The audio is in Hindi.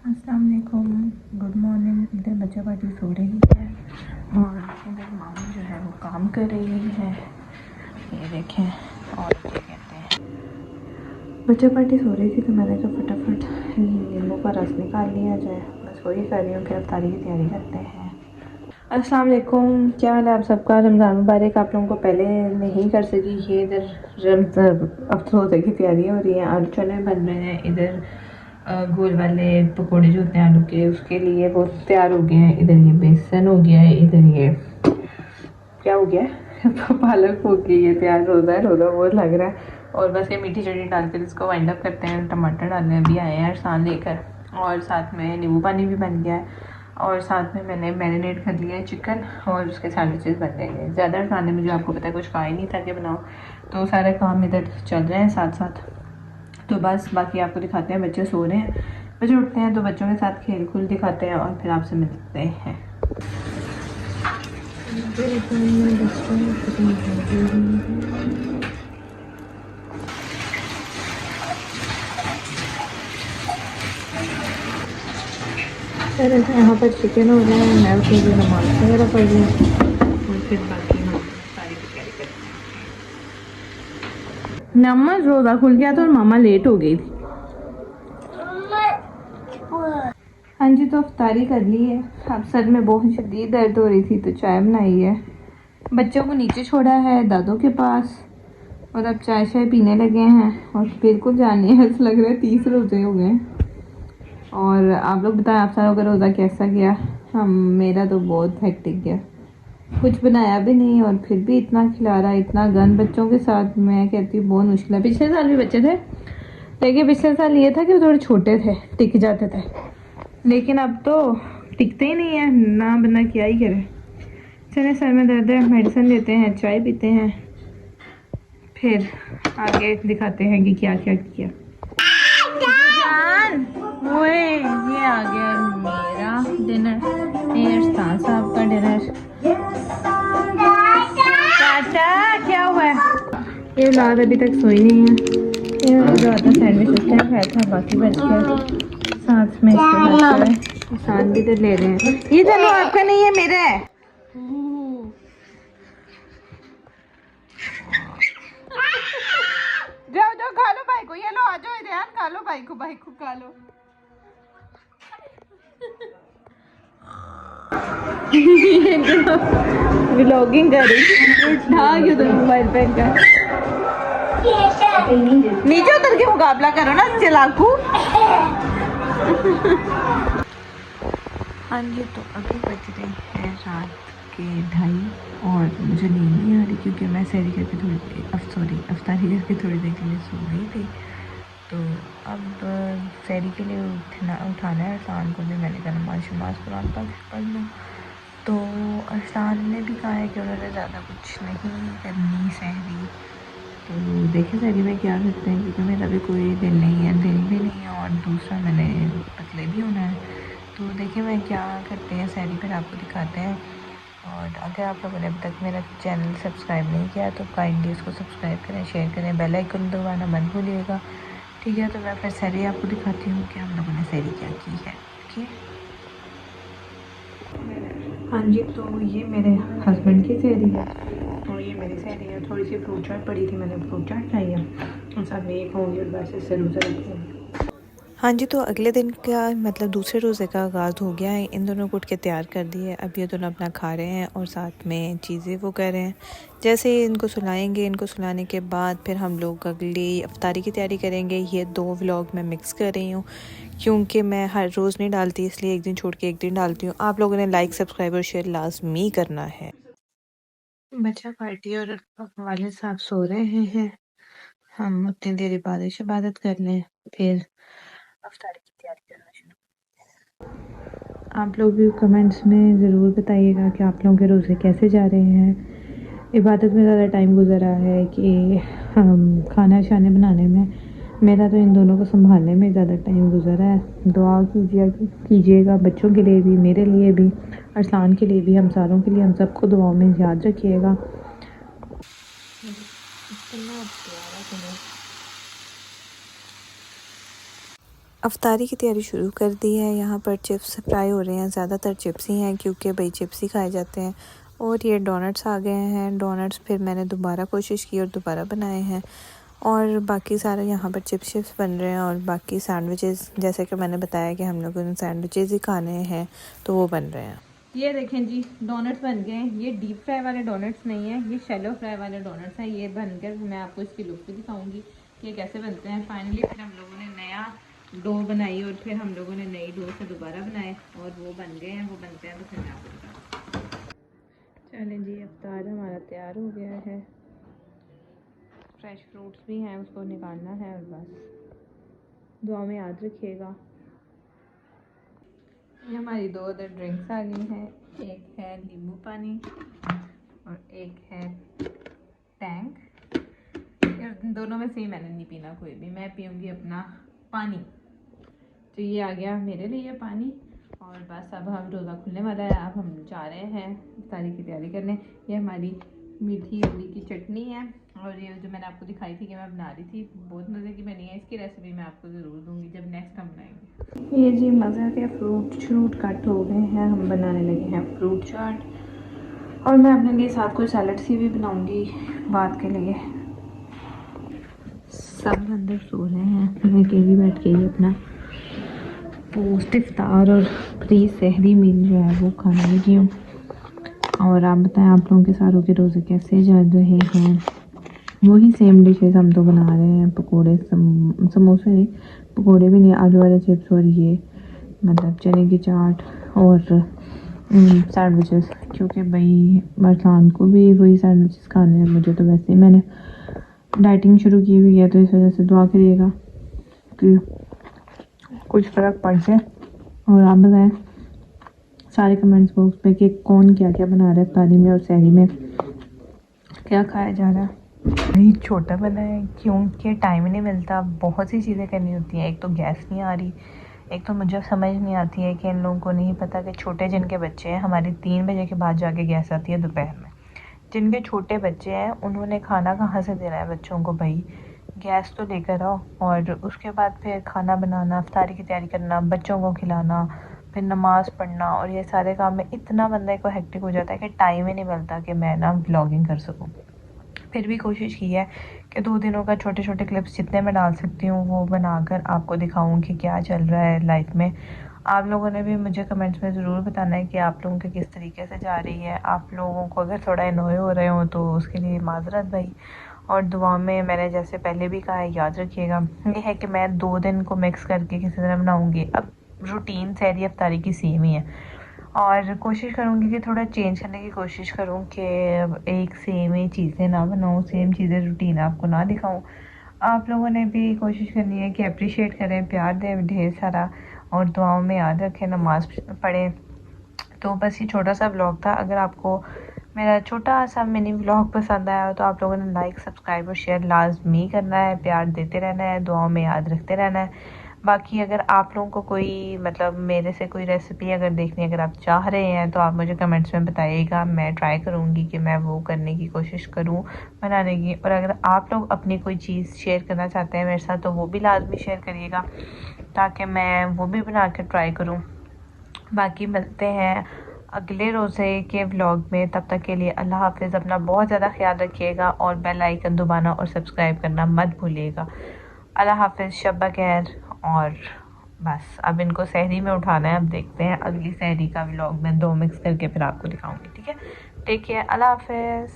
अस्सलाम वालेकुम, गुड मॉर्निंग। इधर बच्चा पार्टी सो रही है और इधर मामू जो है वो काम कर रही है। ये देखें। और क्या कहते हैं, बच्चा पार्टी सो रही थी तो मैंने कहा फटाफट नींबू का रस निकाल लिया जाए। बस वही कर रही हूँ कि अफ्तारी की तैयारी करते हैं। अस्सलाम वालेकुम, क्या हाल है आप सबका। रमज़ान मुबारक। आप लोगों को पहले नहीं कर सकी। ये इधर अफ्तारी की तैयारी हो रही है। आलू चने बन रहे हैं। इधर गोल वाले पकोड़े जो होते हैं आलू के, उसके लिए वो तैयार हो गए हैं। इधर ये बेसन हो गया है। इधर ये क्या हो गया है पालक हो गई। ये तैयार रोज़ा है, रोज़ा बहुत लग रहा है। और बस ये मीठी चटनी डाल कर इसको वाइंड अप करते हैं। टमाटर डालने अभी आए हैं अरसान लेकर। और साथ में नींबू पानी भी बन गया है। और साथ में मैंने मैरिनेट कर लिया है चिकन और उसके सैंडविचेस बन जाएंगे। ज़्यादा अरसान ने मुझे, आपको पता है, कुछ कहा ही नहीं था कि बनाओ, तो सारे काम इधर चल रहे हैं साथ साथ। तो बस बाकी आपको दिखाते हैं। बच्चे सो रहे हैं, बच्चे उठते हैं तो बच्चों के साथ खेल खुल दिखाते हैं और फिर आपसे मिलते हैं। सर यहाँ पर चिकन हो रहा है। मैं उसके लिए नमाज वगैरह पढ़ रही हूँ और फिर बाकी हम सारी तैयारी करते हैं। नमाज रोज़ा खुल गया था और मामा लेट हो गई थी। हाँ जी, तो अफ्तारी कर ली है। अब सर में बहुत शदीद दर्द हो रही थी तो चाय बनाई है। बच्चों को नीचे छोड़ा है दादों के पास और अब चाय शाय पीने लगे हैं। और बिल्कुल जानिए, ऐसा लग रहा है 30 रोज़े हो गए। और आप लोग बताएं, आप सारों का रोज़ा कैसा गया। हम मेरा तो बहुत हेक्टिक गया। कुछ बनाया भी नहीं और फिर भी इतना खिला रहा, इतना गन बच्चों के साथ। मैं कहती हूँ बहुत मुश्किल है। पिछले साल भी बच्चे थे, लेकिन पिछले साल ये था कि वो थोड़े छोटे थे, टिक जाते थे। लेकिन अब तो टिकते ही नहीं है, ना बना क्या ही करे। चले, सर में दर्द है, मेडिसिन लेते हैं, चाय पीते हैं, फिर आगे दिखाते हैं कि क्या क्या किया। जान, ओए ये आ गया मेरा डिनर, ये इरफान साहब का डिनर। चाचा क्या हुआ है। ये लाद अभी तक सोई नहीं है। ये जो आता सैंडविच उस टाइम खाया था, बाकी बच गया। साथ में इसके साथ इंसान भी तो ले रहे हैं। ये चलो, आपका नहीं है, मेरा है। जाओ जाओ खा लो भाई को। ये लो, आ जाओ ध्यान, खा लो भाई को, भाई को खा लो। व्लॉगिंग कर रही था क्यों तुम मोबाइल पे कर। नीचे उतर के मुकाबला करो ना चलाकू। हाँ जी, तो अभी बज रहे हैं रात के 2:30 और मुझे नींद नहीं आ रही क्योंकि मैं सैरी करके अफ्तारी करके थोड़ी देर के लिए सो गई थी। तो अब सैरी के लिए उठाना है अरसान को भी। मैंने कहा नमाज शमाज कुरान पाक पढ़ लूँ। तो अरसान ने भी कहा है कि उन्होंने ज़्यादा कुछ नहीं करनी सैरी। तो देखिए सैरी में क्या करते हैं, क्योंकि मेरा भी कोई दिल नहीं है, दिल भी नहीं है, और दूसरा मैंने पतले भी होना है। तो देखिए मैं क्या करते हैं सैरी, फिर आपको दिखाते हैं। और अगर आप लोगों ने अभी तक मेरा चैनल सब्सक्राइब नहीं किया तो काइंडली उसको सब्सक्राइब करें, शेयर करें, बेल आइकन दबाना मत भूलिएगा। ठीक है, तो मैं फिर सैरी आपको दिखाती हूँ कि हम लोगों ने सैरी क्या की है। ठीक है। हाँ जी, तो ये मेरे हस्बैंड की सैरी है और ये मेरी सैरी है। थोड़ी सी फ्रूट चाट पड़ी थी, मैंने फ्रूट चाट खाई है और साथ में ये खाऊंगी और वैसे से रोज़ा रखूँगी। हाँ जी, तो अगले दिन का मतलब दूसरे रोज़े का आगाज़ हो गया है। इन दोनों को उठ के तैयार कर दिया। अब ये दोनों अपना खा रहे हैं और साथ में चीज़ें वो कर रहे हैं। जैसे ही इनको सुलाएंगे, इनको सुलाने के बाद फिर हम लोग अगली अफ्तारी की तैयारी करेंगे। ये 2 व्लॉग मैं मिक्स कर रही हूँ क्योंकि मैं हर रोज़ नहीं डालती, इसलिए एक दिन छोड़ के एक दिन डालती हूँ। आप लोगों ने लाइक, सब्सक्राइब और शेयर लाजमी करना है। बच्चा पार्टी और वाले साहब सो रहे हैं। हम उतनी देर इबादत कर लें, फिर अफ्तारी की तैयारी करना शुरू। आप लोग भी कमेंट्स में ज़रूर बताइएगा कि आप लोगों के रोज़े कैसे जा रहे हैं। इबादत में ज़्यादा टाइम गुजरा है कि खाना शाने बनाने में। मेरा तो इन दोनों को संभालने में ज़्यादा टाइम गुजरा है। दुआ कीजिएगा बच्चों के लिए भी, मेरे लिए भी, अरसान के लिए भी, हम सारों के लिए। हम सबको दुआओं में याद रखिएगा। इतना प्यारा अफ्तारी की तैयारी शुरू कर दी है। यहाँ पर चिप्स फ्राई हो रहे हैं, ज़्यादातर चिप्स ही हैं क्योंकि भाई चिप्स ही खाए जाते हैं। और ये डोनट्स आ गए हैं। डोनट्स फिर मैंने दोबारा कोशिश की और दोबारा बनाए हैं। और बाकी सारे यहाँ पर चिप्स बन रहे हैं और बाकी सैंडविचेस, जैसे कि मैंने बताया कि हम लोगों ने सैंडविचेस ही खाने हैं तो वो बन रहे हैं। ये देखें जी, डोनट्स बन गए। ये डीप फ्राई वाले डोनट्स नहीं है, ये शैलो फ्राई वाले डोनट्स हैं। ये बनकर मैं आपको इसकी लुक भी दिखाऊंगी कि ये कैसे बनते हैं। फाइनली फिर हम लोगों ने नया डो बनाई और फिर हम लोगों ने नई डो से दोबारा बनाए और वो बन गए हैं। वो बनते हैं तो फिर मैं आपको बताऊँ। चलें जी, अफ्तार हमारा तैयार हो गया है। फ्रेश फ्रूट्स भी हैं, उसको निकालना है और बस दुआ में याद रखिएगा। ये हमारी 2 अदर ड्रिंक्स आ गई हैं। एक है नींबू पानी और एक है टैंक। इन दोनों में से ही मैंने नहीं पीना कोई भी, मैं पीऊँगी अपना पानी। तो ये आ गया मेरे लिए पानी और बस अब हम रोज़ा खुलने वाला है। अब हम जा रहे हैं इफ्तारी की तैयारी करने। ये हमारी मीठी इमली की चटनी है और ये जो मैंने आपको दिखाई थी कि मैं बना रही थी, बहुत मज़े की बनी है। इसकी रेसिपी मैं आपको ज़रूर दूँगी जब नेक्स्ट हम बनाएंगे। ये जी मज़े के फ्रूट कट हो गए हैं, हम बनाने लगे हैं फ्रूट चाट। और मैं अपने लिए साथ कोई सैलड सी भी बनाऊँगी बात के लिए। सब अंदर सो रहे हैं, मैं अकेली बैठ के ही अपना पोस्ट इफ्तार और प्री सहरी मील जो है वो खाने लगी हूँ। और आप बताएं आप लोगों के सारों के रोज़े कैसे जा रहे हैं। वही सेम डिशेस हम तो बना रहे हैं, पकोड़े समोसे नहीं, पकोड़े भी नहीं, आलू वाले चिप्स और ये मतलब चने की चाट और सैंडविचेस। क्योंकि भाई मरसान को भी वही सैंडविचेस खाने हैं, मुझे तो वैसे ही मैंने डाइटिंग शुरू की हुई है, तो इस वजह से दुआ करिएगा कि कुछ फ़र्क पड़ जाए। और आप बताएं सारे कमेंट्स बॉक्स पे कि कौन क्या क्या बना रहा है इफ्तारी में और सहरी में क्या खाया जा रहा है। नहीं छोटा बना है क्योंकि टाइम ही नहीं मिलता, बहुत सी चीज़ें करनी होती हैं। एक तो गैस नहीं आ रही, एक तो मुझे समझ नहीं आती है कि इन लोगों को नहीं पता कि छोटे जिनके बच्चे हैं, हमारी 3 बजे के बाद जाके गैस आती है दोपहर में। जिनके छोटे बच्चे हैं उन्होंने खाना कहाँ से देना है बच्चों को, भाई गैस तो लेकर आओ। और उसके बाद फिर खाना बनाना, इफ्तारी की तैयारी करना, बच्चों को खिलाना, फिर नमाज़ पढ़ना और ये सारे काम में इतना बंदे को हेक्टिक हो जाता है कि टाइम ही नहीं मिलता कि मैं ना व्लॉगिंग कर सकूँ। फिर भी कोशिश की है कि 2 दिनों का छोटे छोटे क्लिप्स जितने मैं डाल सकती हूँ वो बनाकर आपको दिखाऊँ कि क्या चल रहा है लाइफ में। आप लोगों ने भी मुझे कमेंट्स में ज़रूर बताना है कि आप लोगों के किस तरीके से जा रही है। आप लोगों को अगर थोड़ा एनॉय हो रहे हो तो उसके लिए माज़रत भाई। और दुआ में मैंने जैसे पहले भी कहा है, याद रखिएगा ये है कि मैं 2 दिन को मिक्स करके किसी तरह बनाऊँगी। अब रूटीन सहरी इफ्तारी की सेम ही है और कोशिश करूँगी कि थोड़ा चेंज करने की कोशिश करूँ कि एक सेम ही चीज़ें ना बनाऊँ, सेम चीज़ें रूटीन आपको ना दिखाऊँ। आप लोगों ने भी कोशिश करनी है कि अप्रिशिएट करें, प्यार दें ढेर सारा और दुआओं में याद रखें, नमाज़ पढ़ें। तो बस ये छोटा सा व्लॉग था। अगर आपको मेरा छोटा सा मिनी व्लॉग पसंद आया हो तो आप लोगों ने लाइक, सब्सक्राइब और शेयर लाजमी करना है, प्यार देते रहना है, दुआओं में याद रखते रहना है। बाकी अगर आप लोगों को कोई मतलब मेरे से कोई रेसिपी अगर देखनी अगर आप चाह रहे हैं तो आप मुझे कमेंट्स में बताइएगा, मैं ट्राई करूँगी कि मैं वो करने की कोशिश करूँ बनाने की। और अगर आप लोग अपनी कोई चीज़ शेयर करना चाहते हैं मेरे साथ तो वो भी लाजमी शेयर करिएगा ताकि मैं वो भी बना कर ट्राई करूँ। बाकी मिलते हैं अगले रोज़े के व्लॉग में, तब तक के लिए अल्लाह हाफ़िज़। अपना बहुत ज़्यादा ख्याल रखिएगा और बेल आइकन दबाना और सब्सक्राइब करना मत भूलिएगा। अल्लाह हाफ़िज़, शब खैर। और बस अब इनको सहरी में उठाना है। अब देखते हैं अगली सहरी का व्लॉग मैं 2 मिक्स करके फिर आपको दिखाऊंगी, ठीक है। टेक केयर, अल्लाह हाफ़िज़।